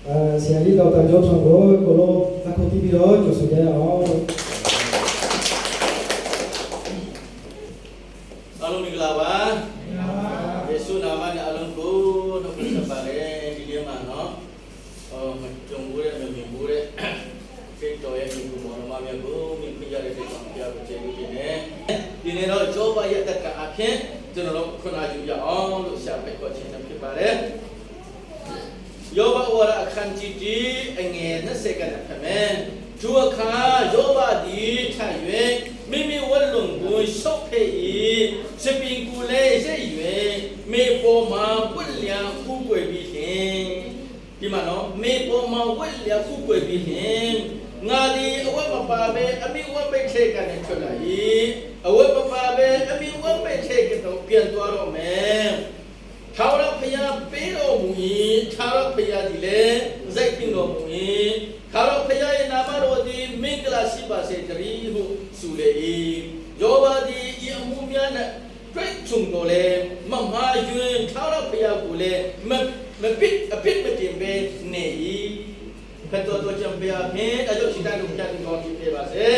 ဆရာကြီးဒေါက်တာကျော်ဆောင်ကိုကိုလိုအခုတီးပြီးတော့ကြိုဆိုကြအောင်အားလုံးမင်္ဂလာပါယေရှုနာမနဲ့အားလုံးကိုနှုတ်ဆက်ပါတယ်ဒီနေ့မှာနော်မကြုံဘူးတဲ့မမြင်ဘူးတဲ့စိတ်တော်ရဲ့ဒီကူမောင်မများကိုမြင်ခွင့်ရတဲ့စိတ်တော်ဘုရားကိုကျေးဇူးတင်တယ်ဒီနေ့တော့ကြောပါရဲ့တက္ကအဖြစ်ကျွန်တော်တို့ခုနယူရအောင်လို့ရှာဖိတ်ခေါ်ခြင်းဖြစ်ပါတယ်ယောဘဝရအခန်းကြီးဒီအငယ်20ကနဲ့ဖမယ်ဒုအခါယောဘဒီထ၍မိမိဝလုံကိုရှောက်ဖေ၏စပင်ကူလေးရိပ်၍မေပေါ်မှာဝတ်လျာခုကွယ်ပြီးရှင်ဒီမှာနော်မေပေါ်မှာဝတ်လျာခုကွယ်ပြီးရှင်ငါဒီအဝတ်မပါပဲအမိဝတ်ပိတ်ထဲကနေထွက်လာ၏အဝတ်မပါပဲအမိဝတ်ပိတ်ထဲကတော့ပြန်သွားတော့မယ်ထာဝရဘုရားပေးတော်မူ၏ထာဝရဘုရားဒီလေစိတ်ပြင်တော်မူ၏ထာဝရဘုရားရဲ့နာမတော်သည်မင်္ဂလာရှိပါစေတည်းဟုဆိုလေ၏ယောဘသည်ဤအမှုများနဲ့တွေ့ကြုံတော်လေမမာယွင်ထာဝရဘုရားကိုလည်းမပစ်အပစ်မတင်ပဲနေ၏ဖတ်တော်ကြောင့်ဘုရားဖြင့်အကျိုးရှိတဲ့လူပြတ်ကောင်းဖြစ်ပါစေ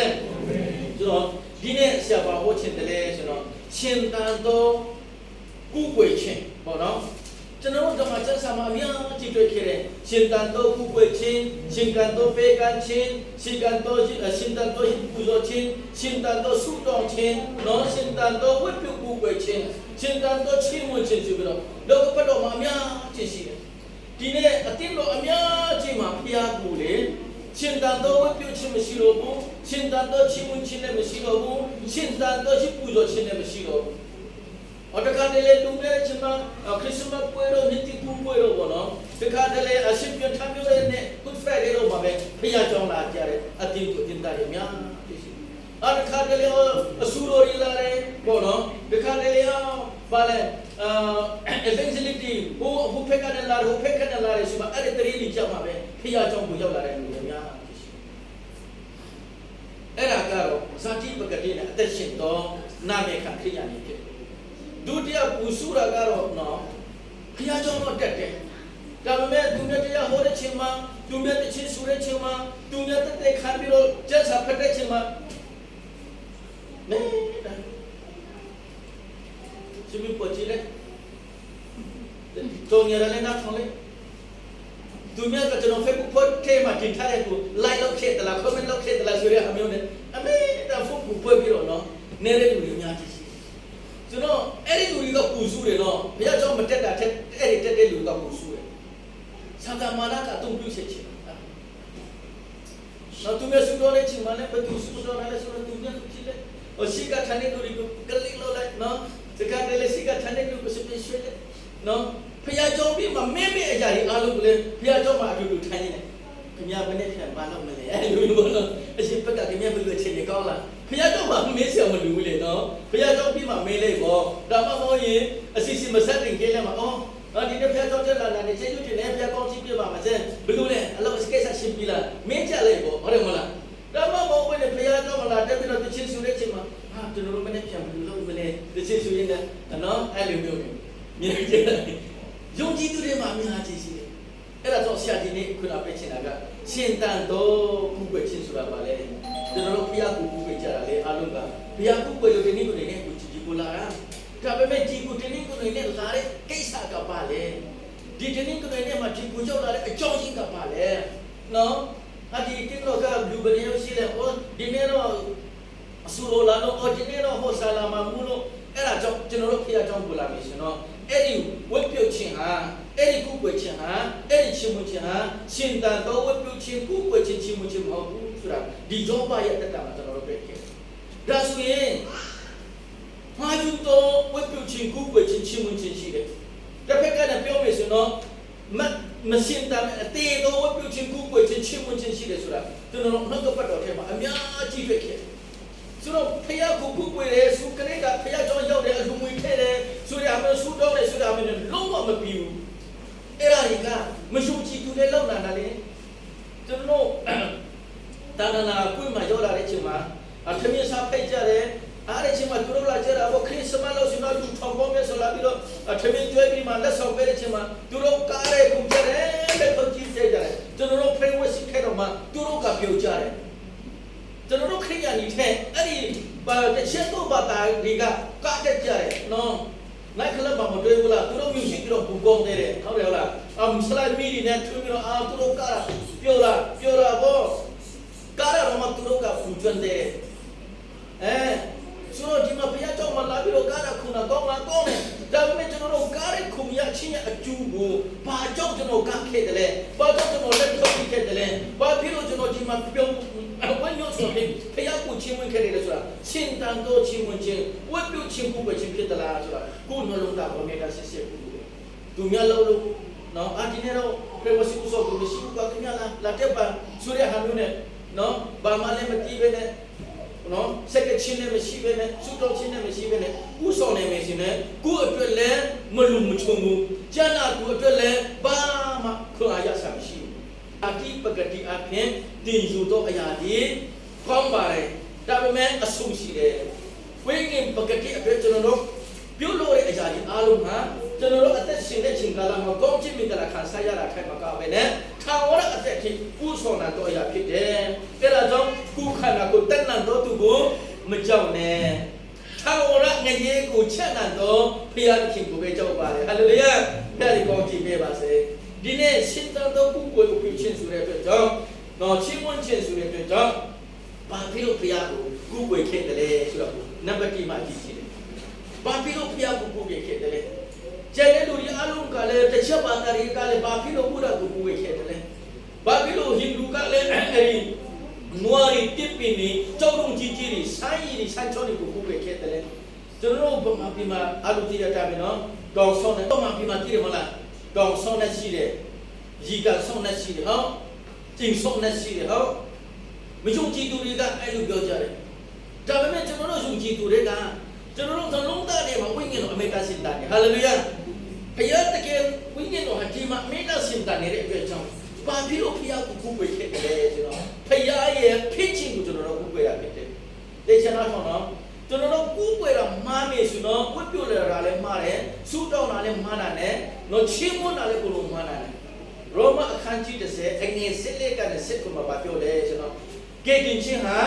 ကျွန်တော်ဒီနေ့ဆရာပါဟောခြင်းတည်းလဲဆိုတော့ရှင်တန်တော်ကုကွယ်ခြင်းပေါ့နော်ကျွန်တော်တို့ကမှစက်ဆာမအများကြီးတွေ့ခဲ့တယ်ရှင်တန်တော်ကုကွယ်ခြင်းရှင်တန်တော်ပေကန်ခြင်းရှင်တန်တော်ပူဇော်ခြင်းရှင်တန်တော်ဆုတောင်းခြင်းနော်ရှင်တန်တော်ဝတ်ပြုကုကွယ်ခြင်းရှင်တန်တော်ချီးမွမ်းခြင်းဆိုပြီးတော့လောကပတ်တော်မှာအများကြီးရှိတယ်ဒီနေ့အတင်းတော်အများကြီးမှာဖျားကူလေရှင်တန်တော်ဝတ်ပြုခြင်းမရှိတော့ဘူးရှင်တန်တော်ချီးမွမ်းခြင်းလည်းမရှိတော့ဘူးရှင်တန်တော်ချီးပူဇော်ခြင်းလည်းမရှိတော့ဘူးအတခါတလေလူငယ်ချင်းမှာခရစ်စမတ်ပွဲတော်နှစ်တိကူပွဲတော်ဘောနော်တခါတလေအရှင်ပြထမျိုးရဲ့နဲ့ Good Friday တော့မှာပဲဖျားကြောင်းလာကြတယ်အတင်းကိုတင်တာရများအတခါတလေအဆူတော်ရီလာတယ်ဘောနော်တခါတလေဘာလဲevangelity ဟိုဖက်ကနဲ့လာဟိုဖက်ကနဲ့လာရရှိမှာအဲ့ဒီတရီကြီးကြောက်မှာပဲဖျားကြောင်းကိုရောက်လာတဲ့လူတွေများအဲ့ဒါကတော့ဇာတိပကတိနဲ့အသက်ရှင်တော်နာမေခခရိယာနေဖြစ်ဒုတိယပူစုရကတော့နော်ဘုရားကျောင်းတော့တက်တယ်ဒါပေမဲ့သူမြတ်တရားဟောတဲ့ချိန်မှာသူမြတ်တခြင်းဆိုတဲ့ချိန်မှာသူမြတ်တဲ့ခံပြီးတော့ကျက်စာဖတ်တဲ့ချိန်မှာနေတာရှင်မပေါ်ကြည့်လိုက်တုံရလည်းနားထောင်လိုက်သူမြတ်ကကျွန်တော် Facebook ပေါ်ထဲမှာတင်ထားတဲ့ကို like လုပ်ခဲ့တယ်လား comment လုပ်ခဲ့တယ်လားဆိုရအမျိုးနဲ့အမေဒါ Facebook ပေါ်ပြီးတော့နော်နေတဲ့လူတွေများကြီးကျွန်တော်အဲ့ဒီလူတွေကပူဆူတယ်နော်ဘုရားကျောင်းမတက်တာတက်အဲ့ဒီတက်တဲ့လူကပူဆူတယ်သာသမာနကအတုံးပြုချက်ချင်နော်သူမျိုးဆူတော်တဲ့ချိန်မှာလည်းဘယ်သူဆူတော်လဲဆိုတော့သူမျိုးကြည့်လိုက်ဟိုရှိကထန်တဲ့လူတွေကိုကလိလို့လိုက်နော်စကားတယ်လေရှိကထန်တဲ့လူကိုစပင်းရွှေ့လိုက်နော်ဘုရားကျောင်းပြီးမှမင်းအရာကြီးအားလုံးကိုလည်းဘုရားကျောင်းမှာအတူတူထိုင်နေတယ်ခင်ဗျားဘယ်နဲ့ပြန်ပါလို့မလဲအဲ့ဒီလိုနော်အရှင်ဘက်ကခင်ဗျားဘယ်လိုချိန်နေကောင်းလားဘုရားကျောင်းမှာမင်းဆရာမလူဘူးလေနော်ဘုရားကျောင်းပြီးမှမင်းလေးပေါ့ဒါမှမဟုတ်ရင်အစီအစဉ်မဆက်တင်ခဲ့လဲမှာအော်ဒီနေ့ဘုရားကျောင်းတက်လာတယ်ကျေးဇူးတင်တယ်ဘုရားကောင်းချီးပြပါမစဲဘယ်လိုလဲအလောစကိစ္စရှင်းပြီလားမင်းကြလိုက်ပေါ့ဟုတ်တယ်မလားဒါမှမဟုတ်ဘယ်နဲ့ဘုရားကျောင်းလာတက်ပြီးတော့တချင်းဆူတဲ့ချိန်မှာဟာကျွန်တော်တို့မနေ့ပြန်ဘယ်လိုလုပ်မလဲတချင်းဆူရင်းနဲ့နော်အဲ့လိုမျိုးမြင်ကြတယ်ယုံကြည်သူတွေမှာအများကြီးရှိတယ်အဲ့ဒါတော့ဆရာဒီနေ့ခုနပဲချင်တာကရှင်တန်တော်ကုကွယ်ချင်းဆိုတာပါလေကျွန်တော်တို့ဘုရားကိုကုကွယ်ကြတာလေအားလုံးကဘုရားကုကွယ်လို့ဒီနေ့ကိုနေနဲ့ကိုကြည်ကိုလာတာဒါပေမဲ့ဒီကိုဒီနေ့ကိုနေနဲ့လာတဲ့ကိစ္စကပါလေဒီနေ့ကိုနေနဲ့မှာဒီကိုကြောက်လာတဲ့အကြောင်းရင်းကပါလေနော်ဒီကိစ္စကဘလူးဘယ်လိုရှိလဲဒီနေ့တော့အဆူလိုလာတော့ဒီနေ့တော့ဟောဆာလာမမူလို့အဲ့ဒါကြောင့်ကျွန်တော်တို့ဘုရားကြောင့်ကိုလာမယ်ရှင်နော်အဲ့ဒီဝတ်ပြုတ်ခြင်းဟာအဲ့ဒီကုကွယ်ခြင်းဟာအဲ့ဒီချီးမွမ်းခြင်းဟာရှင်တန်တော်ဝတ်ပြုတ်ခြင်းကုကွယ်ခြင်းချီးမွမ်းခြင်းမဟုတ်ဘူးဆိုတာဒီယောဘရဲ့တက်တာမှာကျွန်တော်တို့တွေ့ခဲ့ဒါဆိုရင်ဟာယူတော်ဝတ်ပြုတ်ခြင်းကုကွယ်ခြင်းချီးမွမ်းခြင်းရှိတယ်တစ်ဖက်ကလည်းပြောမယ်ဆိုတော့မရှင်တန်အတေတော်ဝတ်ပြုတ်ခြင်းကုကွယ်ခြင်းချီးမွမ်းခြင်းရှိတယ်ဆိုတာကျွန်တော်တို့နှုတ်ကပတ်တော်ထဲမှာအများကြီးတွေ့ခဲ့ဆိုတော့ဖျားကိုပုတ်ပွေတယ်စုကလေးကဖျားကြောင့်ရောက်တယ်အလူငွေထဲတယ်ဆိုရအမေဆူတော့တယ်ဆိုရအမေလုံးဝမပြီးဘူးအဲ့ဒါတွေကမရှုံချီသူတွေလောက်လာတာလေကျွန်တော်တာနာကွေးမှာရောက်လာတဲ့ချိန်မှာအထမင်းစားဖိတ်ကြတယ်အားတဲ့ချိန်မှာသူတို့လာကြတာခရစ်စမတ်လို့ဆိုတော့သူထောင်ပေါ်မဲ့ဆိုလာပြီးတော့အထမင်းကျွေးပြီးမှလက်ဆောင်ပေးတဲ့ချိန်မှာသူတို့ကားရဲကုန်ကြတယ်လက်ထုတ်ကြည့်ကြတယ် ဒီကကားတက်ကြတယ်နော်နိုင်ခလပ်မှာမတွေ့ဘူးလားသူတို့မျိုးရှိပြီးတော့ဘူကောင်းတယ်ဟုတ်တယ်ဟုတ်လားစလိုက်မီဒီနဲ့ထွေးပြီးတော့သူတို့ကားပြောတာပေါ့ကားရတော့မှသူတို့ကဖူကျွန်းတယ်ဆိုတော့ဒီမှာဘုရားကြောင့်မလာပြီးတော့ကားရခုနကောင်းတယ်ဒါပေမဲ့ကျွန်တော်တို့ကားရခုရချင်းရဲ့အကျူကိုဘာကြောင့်ကျွန်တော်ကားခဲ့တယ်လဲဘာကြောင့်ကျွန်တော်လက်ထုတ်ခဲ့တယ်လဲဘာဖြစ်လို့ကျွန်တော်ဒီမှာပြောဝမ်းညောဆိုရင်ဘုရားကိုချင်းဝင်ခဲ့တယ်ဆိုတာရှင်တန်တော့ချင်းဝင်ချင်းဝတ်ပြုချင်းကိုပဲချင်းဖြစ်သလားဆိုတာကိုယ်နှလုံးသားပေါ်နေတာစစ်စစ်ဘူးသူများလုံးလို့နော်ဒီနေ့တော့ပြေဝစီဥစ္စာကိုမရှိဘူးကခင်ဗျာလာတက်ပါဆိုရဟာမျိုးနဲ့နော်ဘာမှလည်းမကြည့်ပဲနဲ့နော်စက်ကချင်းနဲ့မရှိပဲနဲ့စူတော့ချင်းနဲ့မရှိပဲနဲ့ဥဆောင်နေမယ်ရှင်နဲ့ကိုယ့်အတွက်လည်းမလုံမချုံဘူးကျန်တာကိုအတွက်လည်းဘာမှခွန်အားရဆာမရှိဘူးအတိပဂတိအဖြစ်တင်ယူတော့အရာဒီကောင်းပါတယ်ဒါပေမဲ့အဆုံရှိတယ်ဝိငင်ပဂတိအတွက်ကျွန်တော်တို့ပြုလို့တဲ့အရာဒီအားလုံးဟာကျွန်တော်တို့အသက်ရှင်တဲ့ချိန်ကာလမှာကောင်းချစ်မိကြတာခံစားရတာထိုက်မှာကပဲနဲ့ထာဝရအသက်ဖြစ်ပူဆောင်တာတော့အရာဖြစ်တယ်အဲဒါကြောင့်ခုခန္ဓာကိုတက်နံတော့သူကိုမကြောက်နဲ့ထာဝရငရေကိုချက်နံတော့ဖျားသခင်ကိုပဲကြောက်ပါတယ်ဟာလေလုယာဖျားဒီကောင်းကြည့်ပေးပါစေဒီနေ့ရှင်တော်တို့ကိုကိုယ်ကိုချင်းဆိုတဲ့အတွက်ကြောင့်တော့ချင်းဝင်ချင်းဆိုတဲ့အတွက်ကြောင့်ဘာဖြစ်လို့ဖျားကိုကိုယ်ခဲ့တယ်လဲဆိုတော့နံပါတ်1မှာကြည့်ရှိတယ်ဘာဖြစ်လို့ဖျားကိုကိုယ်ခဲ့တယ်လဲကျန်တဲ့လူတွေအလုံးကလည်းတစ်ချက်ပါတာတွေကလည်းဘာဖြစ်လို့ဘုရားကိုကိုယ်ခဲ့တယ်လဲဘာဖြစ်လို့ဟိန္ဒူကလည်းအဲဒီနွားရီတစ်ပင်တွေကြောက်တုံးကြီးကြီးတွေဆိုင်းရည်တွေဆိုင်းချောင်းတွေကိုကိုယ်ခဲ့တယ်လဲကျွန်တော်တို့ဗမာပြည်မှာအလူတီရတာပဲနော်တောင်ဆောင်တဲ့ဗမာပြည်မှာကြည့်ရမလားတောင်ဆောင်နဲ့ရှိတယ်ရီကဆောင်နဲ့ရှိတယ်ဟုတ်ကျင်းဆောင်နဲ့ရှိတယ်ဟုတ်မယုံကြည်သူတွေကအဲ့လိုပြောကြတယ်ဒါပေမဲ့ကျွန်တော်တို့ယုံကြည်သူတွေကကျွန်တော်တို့သလုံးသားတွေမှာဝိညာဉ်တော်အမေရိကစင်တာနေဟာလေလုယာဘုရားတကယ်ဝိညာဉ်တော်ဟာဒီမှာအမေရိကစင်တာနေတဲ့အတွက်ကြောင့်ဘာဖြစ်လို့ဘုရားကိုကူးဝေခဲ့တယ်ဆိုတော့ဘုရားရဲ့ဖြစ်ခြင်းကိုကျွန်တော်တို့ကူးဝေရဖြစ်တယ်ဒေချနာထောင်းတော့ကျွန်တော်တို့ကူးဝေတာမှားနေဆိုတော့ဝတ်ပြုလာတာလည်းမှားတယ်စူးတောင်းတာလည်းမှားတာနဲ့တော့ချင်းမွန်းတာလည်းကိုလိုမှားတာနဲ့ရောမအခန်းကြီး30အငယ်7ကနေ7ကိုမှပြောတယ်ဆိုတော့ကဲတင်ချင်းဟာ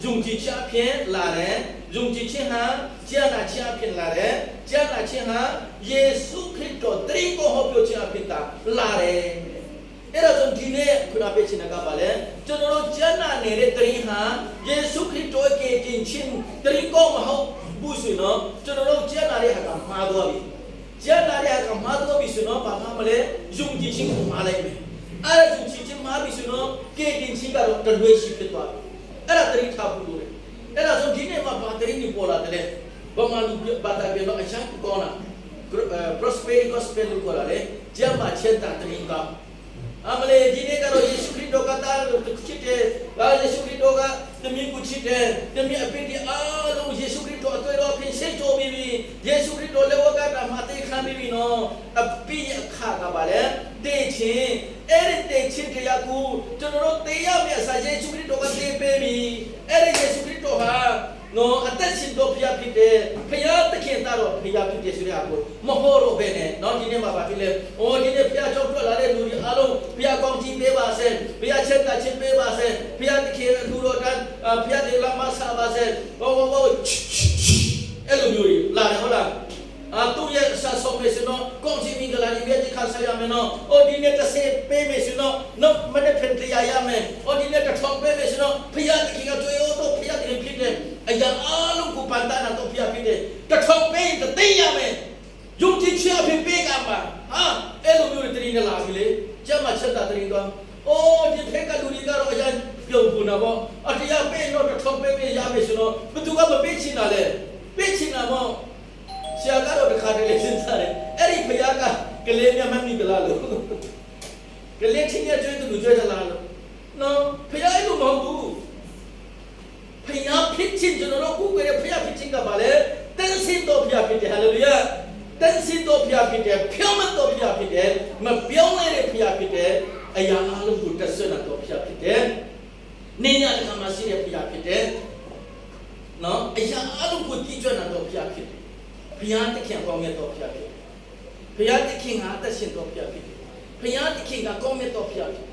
ယုံကြည်ခြင်းဖြင့်လာတယ်ယုံကြည်ခြင်းဟာကြားနာခြင်းဖြင့်လာတယ်ကြားနာခြင်းဟာယေရှုခရစ်တော်တရင်ကိုဟောပြောခြင်းဖြင့်လာတယ်အဲ့ဒါကြောင့်ဒီနေ့ခုနပြောချင်တာကပါလေကျွန်တော်တို့ကြားနာနေတဲ့တရင်ဟာယေရှုခရစ်တော်ရဲ့တင်ခြင်းတရင်ကိုမဟုတ်ဘူးဆိုတော့ကျွန်တော်တို့ကြားနာတဲ့ဟာကမှားသွားပြီကြားနာတဲ့ဟာကမှားသွားပြီဆိုတော့ဘာမှမလဲယုံကြည်ခြင်းကိုမှားလိုက်ပြီအဲ့ဒါယုံကြည်ခြင်းမှားပြီဆိုတော့ကဲတင်ခြင်းကတော့တရွေ့ရှိဖြစ်သွားပြီအဲ့ဒါတရင်ထားဘူးလို့အဲ့ဒါဆိုဒီနေ့မှာဘာတရင်နေပေါ်လာတယ်ဘာမှလူဘာသာပြန်တော့အချမ်းကောင်းတာ prosperity gospel လို့ခေါ်တာလေကျမ်းမှာချက်တာတရင်ကအမလေးဒီနေ့ကတော့ယေရှုခရစ်တော်ကတားလို့ချစ်တယ်ယေရှုခရစ်တော်ကတမင်ကိုချစ်တယ်တမင်အပိတိအားလုံးယေရှုခရစ်တော်အသွေးတော်ဖြင့်ရှေ့ကျော်ပြီးပြီယေရှုခရစ်တော်လက်ဝါးကတာမှာတေခံပြီးပြီနော်အပိအခါကပါလေတေချင်းအဲ့ဒီတေချင်းတရားကိုကျွန်တော်တို့တေရမယ့်ဆာယေရှုခရစ်တော်ကတေပေးပြီအဲ့ဒီယေရှုခရစ်တော်ဟာနော်အသက်ရှင်တော်ဖျားဖြစ်တယ်ဖျားသခင်သားတော်ဖျားဖြစ်တယ်ဆိုတဲ့အကိုမဟုတ်တော့ဘဲနဲ့နော်ဒီနေ့မှာပါဖြစ်လဲဒီနေ့ဖျားကြောက်ထွက်လာတဲ့လူတွေအားလုံးဖျားကောင်းကြီးပေးပါစေဖျားချက်တာချင်းပေးပါစေဖျားသခင်လူတော်တန်းဖျားတွေလာမဆာပါစေဘောအဲ့လိုမျိုးလာတယ်ဟုတ်လားသူရဲ့ဆာဆော့မေစနော်ကောင်းချင်မင်္ဂလာတွေရဲ့ခါဆရာမနော်ဒီနေ့တစ်ဆယ်ပေးမယ်ဆိုတော့နော်မနေ့ဖန်တရားရမယ်ဒီနေ့တစ်ထောင်ပေးမယ်ဆိုတော့ဖျားသခင်ကတွေ့ရောတော့ဖျားသခင်ဖြစ်တယ်အရာအားလုံးကိုပန်တာတော့ဖျားဖြစ်တယ်တစ်ထောင်ပေးတသိရမယ်ယုံကြည်ခြင်းအဖြစ်ပေးကမှာအဲ့လိုမျိုးတွေတရင်လာပြီလေကျမ်းမှာချက်တာတရင်တော့ဒီဖက်ကလူတွေကတော့အရာပြုံးကုန်တာပေါ့တရားပေးတော့တစ်ထောင်ပေးရမယ်ဆိုတော့ဘယ်သူကမပေးချင်တာလဲပေးချင်တာမို့ဆရာကတော့တခါတလေစဉ်းစားတယ်အဲ့ဒီဘုရားကကလေးများမမိကလားလို့ကလေးချင်းရဲ့ကျွေးသူကျွေးသလားလို့နော်ဘုရားအဲ့လိုမဟုတ်ဘူးဘုရားဖြစ်ခြင်းကျွန်တော်တို့ကိုယ်ကဘုရားဖြစ်ခြင်းကပါလေတန်ဆင်းတော်ဘုရားဖြစ်တယ်ဟာလေလုယာတန်ဆင်းတော်ဘုရားဖြစ်တယ်ဖြောင်းမတော်ဘုရားဖြစ်တယ်မပြောင်းလဲတဲ့ဘုရားဖြစ်တယ်အရာအလုံးကိုတဆွတ်တော်ဘုရားဖြစ်တယ်နေညာတခါမှရှိတဲ့ဘုရားဖြစ်တယ်နော်အရာအလုံးကိုကြည်ကျွမ်းတော်ဘုရားဖြစ်တယ်ဘုရားသခင်ကောင်းမြတ်တော်ဘုရားဖြစ်ဘုရားသခင်ကအသက်ရှင်တော်ဘုရားဖြစ်ဘုရားသခင်ကကောင်းမြတ်တော်ဘုရားဖြစ်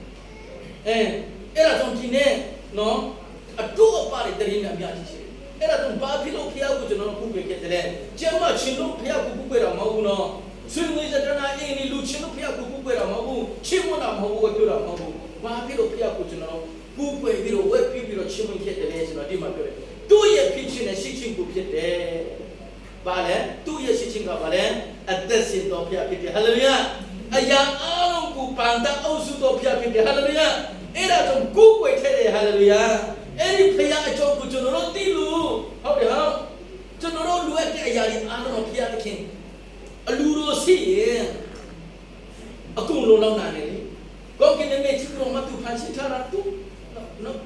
အဲ့ဒါကြောင့်ဒီနေ့နော်အတူအပါတွေတရင်များများရှိတယ် အဲ့ဒါတော့ဘာဖြစ်လို့ဖျားကိုကျွန်တော်ကုပေးခဲ့တယ်ကျမချင်းလို့ဖျားကိုကုပေးတာမဟုတ်ဘူးနော်ဆွေငွေစတနာအင်းဒီလူချင်းလို့ဖျားကိုကုပေးတာမဟုတ်ဘူးချင်းမနာမဟုတ်ဘူးပြောတာမဟုတ်ဘူးဘာဖြစ်လို့ဖျားကိုကျွန်တော်ကုပေးပြီးတော့ဝက်ပြီးတော့ချင်းမခဲ့တယ်ဆိုတော့ဒီမှာပြောတယ်သူ့ရဲ့ဖြစ်ခြင်းနဲ့ရှိချင်းကိုဖြစ်တယ်ဘာလဲသူ့ရဲ့ရှိချင်းကဘာလဲအသက်ရှင်တော်ဖျားဖြစ်တယ်ဟာလေလုယာအရာအလုံးကိုပန်တဲ့အုပ်စုတော်ဖျားဖြစ်တယ်ဟာလေလုယာအဲ့ဒါကြောင့်ကုပေးခဲ့တယ်ဟာလေလုယာအဲ့ဒီဖျားအကြောင်းကိုကျွန်တော်တို့သိလို့ဟုတ်တယ်ဟာကျွန်တော်တို့လူအပ်တဲ့အရာတွေအားလုံးဖျားသခင်အလူတော်ရှိရင်အကုန်လုံးလောက်နာနေလေကောင်းကင်နဲ့ချစ်တော်မတူဖန်ဆင်းထားတာတူနော်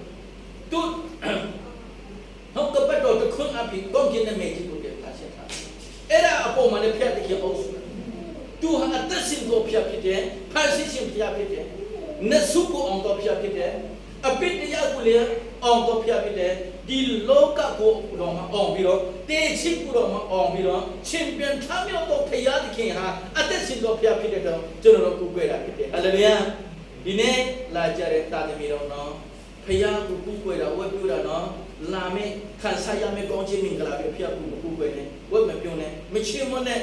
တူဟုတ်ကပတ်တော်တခွန်းအပြီးကောင်းကင်နဲ့ချစ်တော်ဖန်ဆင်းထားအဲ့ဒါအပေါ်မှာလည်းဖျားသခင်အုပ်စုတူဟာအသက်ရှင်တော်ဖျားဖြစ်တယ်ဖန်ဆင်းရှင်ဖျားဖြစ်တယ်နတ်စုကိုအောင်တော်ဖျားဖြစ်တယ်အပိတရားကိုလည်းအောင်တော်ဖျားဖြစ်တယ်ဒီလောကကိုတော့မအောင်ပြီးတော့တေချစ်ကိုတော့မအောင်ပြီးတော့ရှင်ပြန်ထမြောက်တော့ဖျားသခင်ဟာအသက်ရှင်တော်ဖျားဖြစ်တဲ့တော့ကျွန်တော်တို့ကိုကြွယ်တာဖြစ်တယ်ဟာလေလုယာဒီနေ့လာကြတဲ့တာသမီတော်နော်ဖျားကိုကိုကြွယ်တာဝတ်ပြုတာနော်လာမယ်ခံစားရမယ်ကောင်းခြင်းမင်္ဂလာပဲဖျားကိုကိုကြွယ်တယ်ဝတ်မပြုံးနဲ့မချင်မနဲ့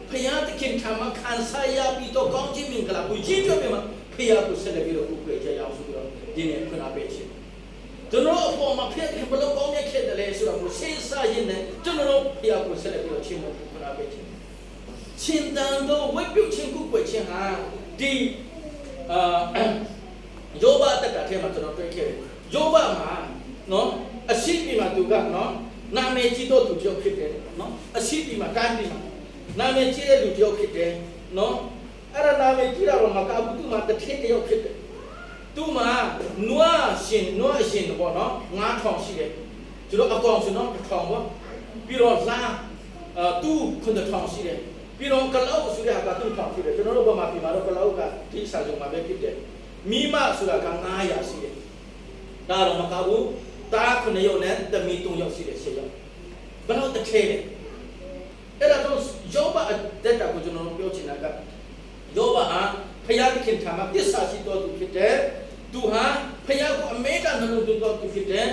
ဖျားသခင်ထမခံစားရပြီးတော့ကောင်းခြင်းမင်္ဂလာကိုကြီးကျွေးမယ်ဖျားကိုဆက်လက်ပြီးတော့ကိုကြွယ်ကြရအောင်ဆိုပြီးတော့ဒီနေ့ခွင့်အားပေးခြင်းကျွန်တော်အပေါ်မှာဖျက်ခင်ဘလို့ကောင်းမြတ်ခဲ့တယ်လဲဆိုတော့ကိုစဉ်းစားရင်းနဲ့ကျွန်တော်ဖျားကိုဆက်လက်ပြီးတော့ချင်းဖို့ခွင့်အားပေးခြင်းရှင်တန်တော့ဝိပုချင်းကိုကြွယ်ခြင်းဟာဒီယောဘတက်တာထဲမှာကျွန်တော်တွေ့ခဲ့တယ်ယောဘမှာနော်အရှိပြီမှာသူကနော်နာမည်ကြီးတော့သူကြောက်ဖြစ်တယ်နော်အရှိပြီမှာတိုင်းပြီမှာနာမည်ကြီးတဲ့လူကြောက်ဖြစ်တယ်နော်အဲ့ဒါနာမည်ကြီးတာတော့မကဘူးသူမှာတစ်ထစ်တယောက်ဖြစ်တယ်သူမှာနွားရှင်ပေါ့နော်9000ရှိတယ်သူတို့အကောင်ဆိုတော့1000ပေါ့ပြီးတော့လာသူ9000ရှိတယ်ပြီးတော့ကလောက်ဆိုတဲ့ဟာက3000ရှိတယ်ကျွန်တော်တို့ဘာမှပြမှာတော့ကလောက်ကဒီစာချုပ်မှာပဲဖြစ်တယ်မိမဆိုတာက900ရှိတယ်ဒါတော့မကဘူးတား9ယောက်နဲ့တမီ3ယောက်ရှိတယ်10ယောက်ဘယ်တော့တစ်ထဲလဲအဲ့ဒါတော့ယောဘအတက်တာကိုကျွန်တော်ပြောချင်တာကယောဘဟာဖျားသခင်ထံမှာပစ္စာရှိတော်သူဖြစ်တယ်သူဟာဖျားကိုအမေကနှလုံးသွင်းတော်သူဖြစ်တယ်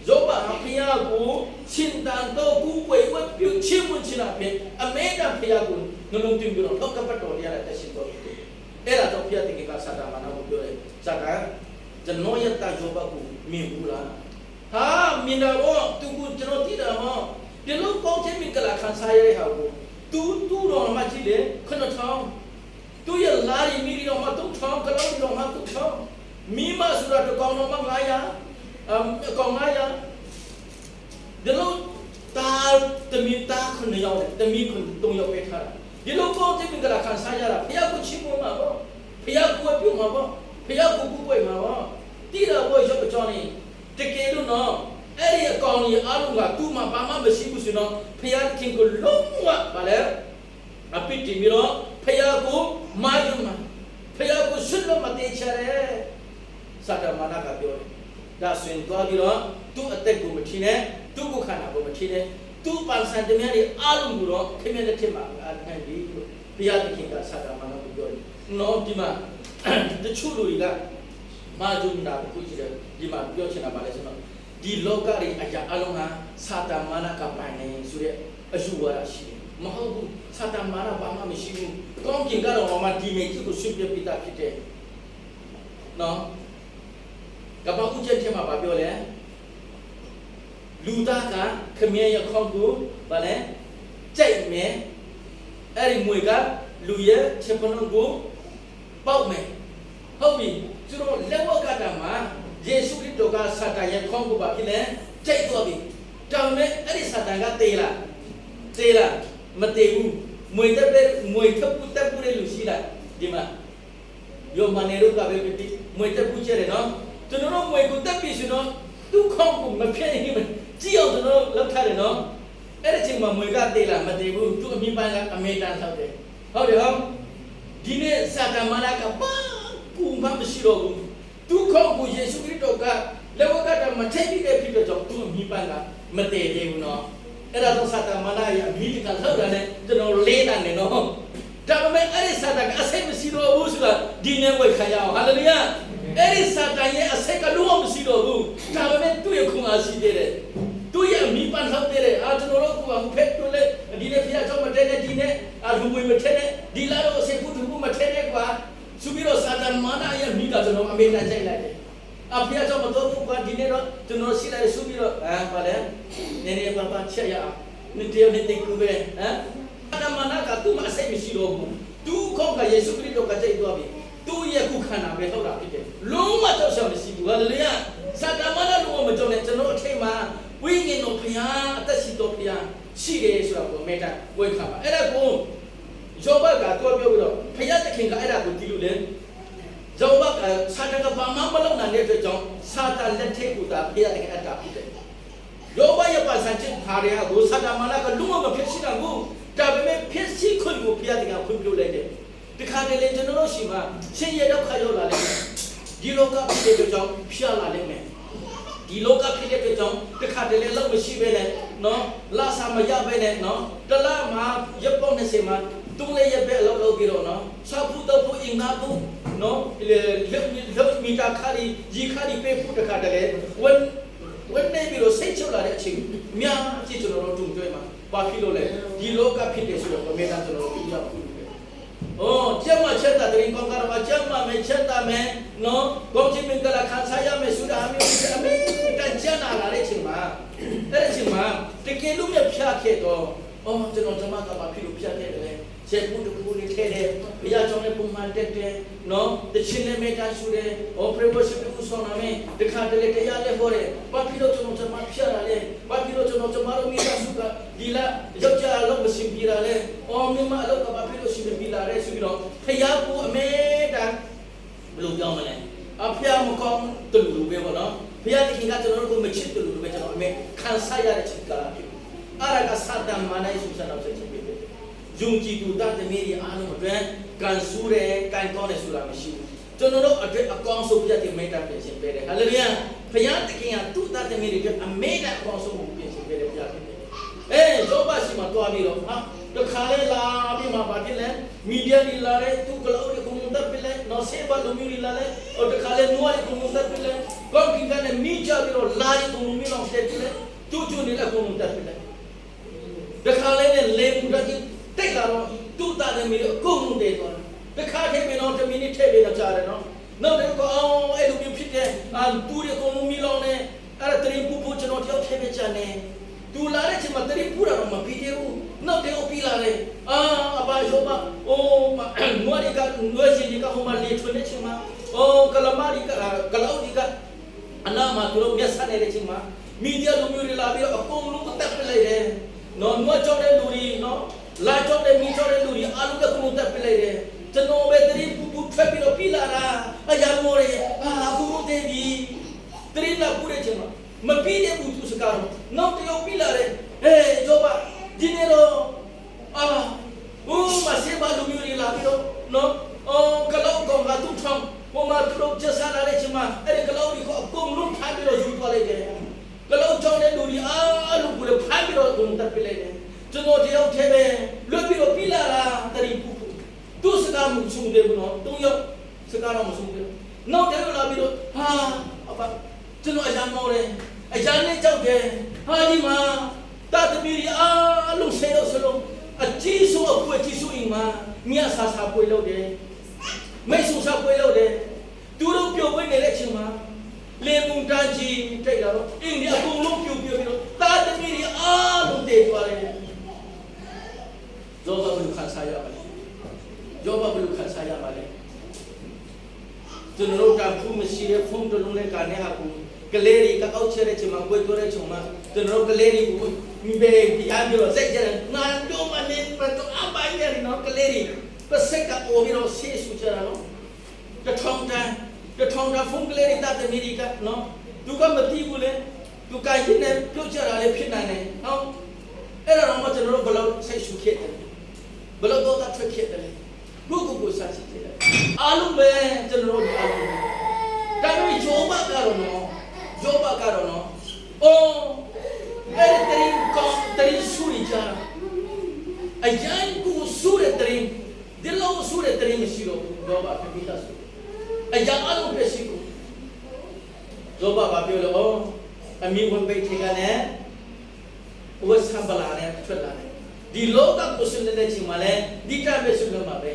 ယောဘဟာဖျားကိုရှင်တန်တော်ကူဝေဝတ်ပြုချင်းဝင်ချင်တာဖြစ်အမေကဖျားကိုနှလုံးသွင်းပြီးတော့လောကပတ်တော်ရတဲ့ရှင်တော်ဖြစ်အဲ့ဒါတော့ဖျားသခင်ကစာတာမနာကိုပြောတယ်စာတာကျွန်တော်ရတာယောဘကိုမြင်ဘူးလားဟာမြင်တော့သူကကျွန်တော်သိတာဟောဒီလိုကောင်းခြင်းမင်္ဂလာခံစားရတဲ့ဟာကိုသူတော်မှကြည့်တယ်9000သူရလာရီမီတော့မှ3000ကလောက်တော့မှ3000မိမဆိုတာတော့ကောင်းတော့မှ900အကောင်900ဒီလိုတာတမီတာ9ရောက်တယ်တမီ3ရောက်ပဲထားတာဒီလိုကောင်းခြင်းမင်္ဂလာခံစားရတာဖျားကိုချီးမွမ်းမှာပေါ့ဖျားကိုပြုမှာပေါ့ဖျားကိုကူပွေမှာပေါ့တိတော်ဘောရုပ်အကြောင်းနေတကယ်လို့နော်အဲ့ဒီအကောင်ကြီးအားလုံးကသူ့မှာဘာမှမရှိဘူးဆိုတော့ဖျားခင်ကိုလုံးဝဗါလဲအပိတိမီတော့ဖျားကိုမာယုံမှာဖျားကိုဆွတ်လို့မတေချရဲစာတမနာကပြောတယ်ဒါဆိုရင်သွားပြီးတော့သူ့အသက်ကိုမထီနဲ့သူ့ကိုခန္ဓာကိုမထီနဲ့သူ့ပန်ဆန်တည်းများတွေအားလုံးကိုတော့ခင်ဗျလက်ထက်မှာအဲ့ဒီဘုရားသခင်ကစာတမနာကိုပြောတယ်နော်ဒီမှာတချို့လူတွေကမာယုံတာကိုကြည့်တယ်ဒီမှာပြောချင်တာပါလဲဆိုတော့ဒီလောကရဲ့အရာအလုံးဟာစာတမနာကပိုင်နေဆိုတဲ့အယူဝါဒရှိတယ်မဟုတ်ဘူးစာတမနာဘာမှမရှိဘူးကောင်းကင်ကတော့မှဒီမေကြီးကိုဆွပြပိတာဖြစ်တယ်နော်ကပ္ပဦးချက်ထဲမှာပြောလဲလူသားကခမည်းရခေါင်းကိုဗာလဲကြိုက်မယ်အဲ့ဒီမွေကလူရဲ့ချက်ပလုံးကိုပေါက်မယ်ဟုတ်ပြီသူတို့လက်ဝက်ကတာမှာယေရှုခရစ်တော်ကစာတန်ရဲ့ခေါင်းကိုပါဖြစ်လဲကြိုက်သွားပြီတောင်းနဲ့အဲ့ဒီစာတန်ကတေးလားမတေးဘူးမွေတက်တဲ့မွေထပ်တက်ပူတဲ့လူရှိလားဒီမှာယောမနေရုကပဲပြမွေတက်ပူကျတယ်နော်ကျွန်တော်တို့မွေကိုတက်ပြီဆိုတော့သူ့ခေါင်းကိုမဖျက်နိုင်ဘူးကြည့်အောင်ကျွန်တော်လောက်ထားတယ်နော်အဲ့ဒီချိန်မှာမွေကတေးလားမတေးဘူးသူ့အမိပိုင်းကအမေတန်ဆောက်တယ်ဟုတ်တယ်ဟုတ်ဒီနေ့စာတန်မလာကပါကူမမရှိတော့ဘူးသူခေါင်းကိုယေရှုခရစ်တော်ကလက်ဝက်ကတမထိပ်ပြီးတဲ့ဖြစ်တော့ကြောင့်သူ့အမိပိုင်းကမတည်သေးဘူးနော်အဲ့ဒါတော့စာတန်မလာရဲ့အမိတကလောက်တာနဲ့ကျွန်တော်လေးတန်နေနော်ဒါပေမဲ့အဲ့ဒီစာတန်ကအစိတ်မရှိတော့ဘူးဆိုတာဒီနေ့ဝယ်ခံရအောင်ဟာလေလုယာအဲ့ဒီစာတန်ရဲ့အစိတ်ကလုံးဝမရှိတော့ဘူးဒါပေမဲ့သူ့ရဲ့ခွန်အားရှိသေးတယ်သူ့ ရဲ့မိပန်းထောက်တဲ့ကျွန်တော်တို့ကဖက်တို့လေဒီနေ့ဖျားကြောင့်မတဲ့ဒီနေ့လူဝင်မထဲနဲ့ဒီလာတော့စေဖို့သူမထဲနဲ့ကွာသူပြီးတော့စာတန်မာနရဲ့မိကကျွန်တော်အမေတန်ချိန်လိုက်တယ်အဖျားကြောင့်မတော့ဘူးကွာဒီနေ့တော့ကျွန်တော်ရှိလိုက်သူပြီးတော့ဘာလဲနည်းနည်းပါချက်ရအောင်နေ့တည်းနေ့တိတ်ကူပဲစာတန်မာနကသူ့မှာအစိတ်မရှိတော့ဘူးသူခေါကယေရှုခရစ်တော်ကကြိတ်သွားပြီသူရဲ့ခုခန္ဓာပဲဟုတ်တာဖြစ်တယ်လုံးဝကြောက်ရှောင်မရှိဘူးဟာလေလုယာစာတန်မာနလုံးဝမကြောက်နဲ့ကျွန်တော်အထိတ်မှာဝိညာဉ်တော်ဘုရားအသက်ရှိတော်ဘုရားရှိတယ်ဆိုတာကိုမေတ္တာဝေခါပါအဲ့ဒါကိုယောဘကတော့ပြောပြီးတော့ဘုရားသခင်ကအဲ့ဒါကိုဒီလိုလေယောဘကစာတန်ကဘာမှမလုပ်နိုင်တဲ့အတွက်ကြောင့်စာတန်လက်ထက်ကဘုရားသခင်အတ္တဖြစ်တယ်ယောဘရဲ့ပါစံချက်ခါရရကိုစာတန်မာနကလုံးဝမဖြစ်ရှိတာကိုဒါပေမဲ့ဖြစ်ရှိခွင့်ကိုဘုရားသခင်ဖွင့်ပြလိုက်တယ်ဒီခါတလေကျွန်တော်တို့ရှိမှရှင်ရတော့ခါရောက်လာတယ်ဒီလောကဖြစ်တဲ့ကြောင့်ဖျားလာလိမ့်မယ်ဒီလောကဖြစ်တဲ့ကြောင့်ဒီခါတလေလောက်မရှိပဲနဲ့နော်လာစာမရပဲနဲ့နော်တလားမှာရပ်ပေါင်း20မှာသူလည်းရပ်ပဲအလုပ်လုပ်ပြီးတော့နော်စာဖူတော့ဖူအင်္ဂါဘူးနော်လက်မီတာခါရီဂျီခါရီပေးဖို့တခါတလေဝန်နေပြီးတော့စိတ်ချလာတဲ့အချိန်များကြည့်ကျွန်တော်တို့တွေ့မှာဘာဖြစ်လို့လဲဒီလောကဖြစ်တယ်ဆိုတော့မေတ္တာကျွန်တော်တို့ပြရဖို့ကျမချက်တာတင်ကောင်းကားမှာကျမမဲချက်တာမဲနော်ကောင်းချင်းမင်္ဂလာခံစားရမယ်ဆိုတာအမျိုးအမေတန်ချနာလာတဲ့အချိန်မှာအဲ့ဒီအချိန်မှာတကယ်လို့မြဖြတ်ခဲ့တော့ကျွန်တော်ဓမ္မကဘာဖြစ်လို့ဖြတ်ခဲ့တယ်ချက်ဖို့တခုလေးထဲတယ်ဘုရားကြောင့်လည်းပုံမှန်တက်တယ်နော်တချင်းလည်းမေတ္တာရှုတယ်ပရိဝရှိပုဆောင်နာမယ်တခါတလေတရားလည်းဟောတယ်ဘာဖြစ်လို့ကျွန်တော်ဓမ္မဖြတ်ရလဲဘာဖြစ်လို့ကျွန်တော်ဓမ္မတို့မိသားစုကဒီလားယောက်ျားအလုပ်မရှင်ပြရလဲမိမအလုပ်ကဘာဖြစ်လို့ရှင်ပြလာလဲဆိုပြီးတော့ဖျားကိုအမေတန်ဘယ်လိုပြောမလဲအဖျားမကောင်းတူလူပဲပေါ့နော်ဖျားတခင်ကကျွန်တော်တို့ကိုမချစ်တူလူပဲကျွန်တော်အမေခံစားရတဲ့ချစ်ကားဖြစ်အဲ့ဒါကစာတန်မာနရဲ့ဆုစံတော်ချက်ဖြစ်တယ်ယုံကြည်သူတတ်တဲ့မိရီအားလုံးအတွက်ကန်ဆူးတယ်ကန်ကောင်းတယ်ဆိုတာမရှိဘူးကျွန်တော်တို့အတွက်အကောင်းဆုံးပြတ်တဲ့မေတ္တာပြင်ဆင်ပေးတယ်ဟာလေလုယာဘုရားသခင်ကသူ့တတ်တဲ့မိရီအတွက်အမေတ္တာအကောင်းဆုံးကိုပြင်ဆင်ပေးတယ်ဘုရားဖြစ်တယ်ယောဘရှိမှတွားပြီးတော့တခါလေလာပြီးမှဘာဖြစ်လဲမီဒီယာတွေလာတယ်သူကလောက်ကိုမွန်တပ်ပြလဲနော်ဆေးဘာလူမျိုးတွေလာလဲတခါလေနွားကိုမွန်တပ်ပြလဲကောင်းကင်ကနေမိချပြီးတော့လာရီကိုမွန်မျိုးအောင်တက်ပြလဲသူ့ကျွနေလည်းကိုမွန်တပ်ပြလဲတခါလေနဲ့လေပူတတ်တိတ်လာတော့သူ့တာတယ်မီတော့ကိုမွန်တယ်သွားတခါထဲမင်းတော့1မိနစ်ထည့်ပေးတော့ကြားတယ်နော်နောက်တော့အဲ့လိုမျိုးဖြစ်တဲ့သူ့ရဲ့ကိုမွန်မျိုးလောင်းနဲ့အဲ့ဒါတရင်ပူပူကျွန်တော်တယောက်ထည့်ပေးချင်တယ်သူလာတဲ့ချိန်မှာတရင်ပူတာတော့မပြီးသေးဘူးနောက်တော့ပြီးလာတယ်အဘယောမနွားတွေကနွားရှင်တွေကဟိုမှာလေထွန်းတဲ့ချိန်မှာကလမာရီကကလောက်ဒီကအနာမှာသူတို့မျက်စနေတဲ့ချိန်မှာမီဒီယာလူမျိုးတွေလာပြီးတော့အကုန်လုံးကိုတက်ပလိုက်တယ်နော်နွားကြောက်တဲ့လူတွေနော်လာကြောက်တဲ့မီကြောက်တဲ့လူတွေအားလုံးကကုန်တက်ပလိုက်တယ်ကျွန်တော်ပဲတရင်ပူပူထွက်ပြီးတော့ပြီးလာတာအရာမော်ရအခုတည်းပြီတရင်လာပူတဲ့ချိန်မှာမပြီးတဲ့ဘူးသူစကားတော့နောက်တယောက်ပြီးလာတယ်ယောဘဒီနေ့တော့မဆေးဘာလူမျိုးတွေလာပြီးတော့နော်ကလောက်ကောင်ကသူ့ထောင်ဟိုမှာသူတို့ကျဆာလာတဲ့ချိန်မှာအဲ့ဒီကလောက်တွေကိုအကုန်လုံးဖမ်းပြီးတော့ယူသွားလိုက်တယ်ကလောက်ကြောင်းတဲ့လူတွေအားလုံးကိုဖမ်းပြီးတော့ကုန်တက်ပြလိုက်တယ်ကျွန်တော်တယောက်ထဲပဲလွတ်ပြီးတော့ပြီးလာတာတရီပူသူ့စကားမဆုံးသေးဘူးနော်၃ယောက်စကားတော့မဆုံးသေးဘူးနောက်တယောက်လာပြီးတော့အဘကျွန်တော်အရာမောတယ်အရာနဲ့ကြောက်တယ်ဒီမှာတာသမီးအားလုံးဆေးလို့စလုံးအကြီးဆုံးအကွက်ကြီးဆုံးအိမ်မှာမြတ်ဆာဆာပွေလို့တယ်မိတ်ဆွေဆာပွေလို့တယ်သူတို့ပြုတ်ဝဲနေတဲ့ချိန်မှာလေမုန်တန်းကြီးတိတ်လာတော့အိမ်ကြီးအကုန်လုံးပြုတ်ပြီးတော့တာသမီးအားလုံးတည်သွားတယ်ယောဘဘယ်လိုခံစားရပါလဲယောဘဘယ်လိုခံစားရပါလဲကျွန်တော်တို့ကဖုန်းမရှိတဲ့ဖုန်းတစ်လုံးနဲ့ကနေဟာကိုကလေးတွေကအောက်ချတဲ့ချိန်မှာကိုယ်ပြောတဲ့ချိန်မှာကျွန်တော်တို့ကလေးတွေကိုဘေးပြားပြီးတော့စိတ်ကြတယ်ငါတို့မနေပတ်တော့အပိုင်းရနော်ကလေးတွေပစက်ကပေါ်ပြီးတော့ဆေးဆူကြတာနော်တထောင်တန်းဖုန်းကလေးတွေတတ်တဲ့မိကနော်သူကမတိဘူးလေသူကိုင်ရင်းနဲ့ပြုတ်ကြတာလည်းဖြစ်နိုင်တယ်ဟုတ်အဲ့ဒါတော့ကျွန်တော်တို့ဘယ်လိုစိတ်ဆူခဲ့တယ်ဘယ်လိုတော့ထွက်ခဲ့တယ်ကိုစားချစ်တယ်အားလုံးပဲကျွန်တော်တို့အားလုံးဒါပေမဲ့ယောဘကတော့နော်အဲ့ဒီတရင်ဆူရီကြအရန်ကိုဆူတဲ့တရင်ဒီလိုဆူတဲ့တရင်မရှိတော့ယောဘပြပြတာဆိုအရန်အလုံးပဲရှိကိုယောဘဘာပြောလဲအမိဝင်ပိတ်ထင်ကနေ ဝတ်ဆံပလာနဲ့ထွက်လာတယ်ဒီလောကကိုရှင်တဲ့ချိန်မှာလဲဒီကပဲရှင်လို့မှာပဲ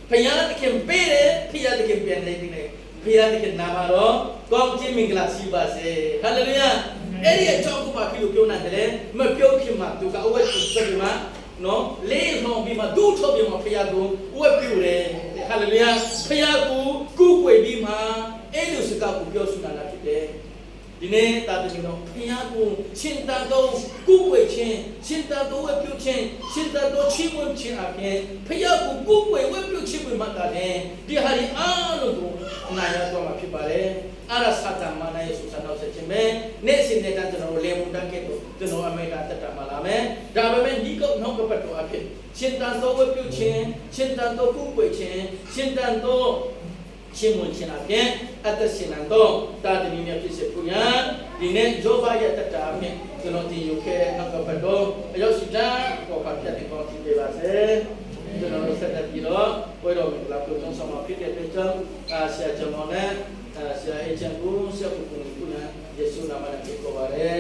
ဖယားတခင်ပေးတယ်ဖယားတခင်ပြန်နေပြီလေဖယားတခင်နာမှာတော့ကောင်းခြင်းမင်္ဂလာရှိပါစေဟာလေလုယာအဲ့ဒီအကြောင်းကိုပါဖြစ်လို့ပြောနေတယ်မပြောခင်မှာသူကအဝတ်ကိုဆက်ပြီးမှနော်လေးလုံးပြီးမှဒုထုတ်ပြီးမှဖယားကိုဝတ်ပြူတယ်ဟာလေလုယာဖယားကိုကူးကွယ်ပြီးမှအဲ့လိုစကားကိုပြောဆိုတာဖြစ်တယ်ဒီနေ့တာသမီးတို့ဖယားကိုရှင်တန်တော့ကူးကွယ်ခြင်းရှင်တန်တော့ဝတ်ပြုခြင်းရှင်တန်တော့ချီးမွမ်းခြင်းအပြင်ဖယားကိုကူးကွယ်ဝတ်ပြုခြင်းဝင်မှတာတယ်ဒီဟာဒီအားလုံးကိုနိုင်ရတော့မှာဖြစ်ပါတယ်အားရစာတမနာယေရှုဆနောက်ဆက်ခြင်းပဲနေ့စဉ်နဲ့တန်ကျွန်တော်လေမုန်တန်ကဲ့သို့ကျွန်တော်အမေတာတက်တာမှာလာမယ်ဒါပေမဲ့ဒီကုတ်နောက်ကပတ်တော်အဖြစ်ရှင်တန်တော့ဝတ်ပြုခြင်းရှင်တန်တော့ကူးကွယ်ခြင်းရှင်တန်တော့ရှင်ဝင်ခြင်းအပြင်အသက်ရှင်တော့တာတမီများဖြစ်စေဖို့ရန်ဒီနေ့ဂျောဘရဲ့တက်တာအဖြစ်ကျွန်တော်တင်ယူခဲ့တဲ့နောက်ကပတ်တော်အရောက်ရှိတာပေါ်ပါပြတဲ့ကောင်းချီးပေးပါစေကျွန်တော်တို့ဆက်လက်ပြီးတော့ပွဲတော်မင်္ဂလာပြုဆောင်မှာဖြစ်တဲ့အတွက်ကြောင့်ဆရာကျွန်တော်နဲ့ဆရာအေချန်ကိုဆက်ဖို့ကိုယေရှုနာမနဲ့ပြောပါရစေ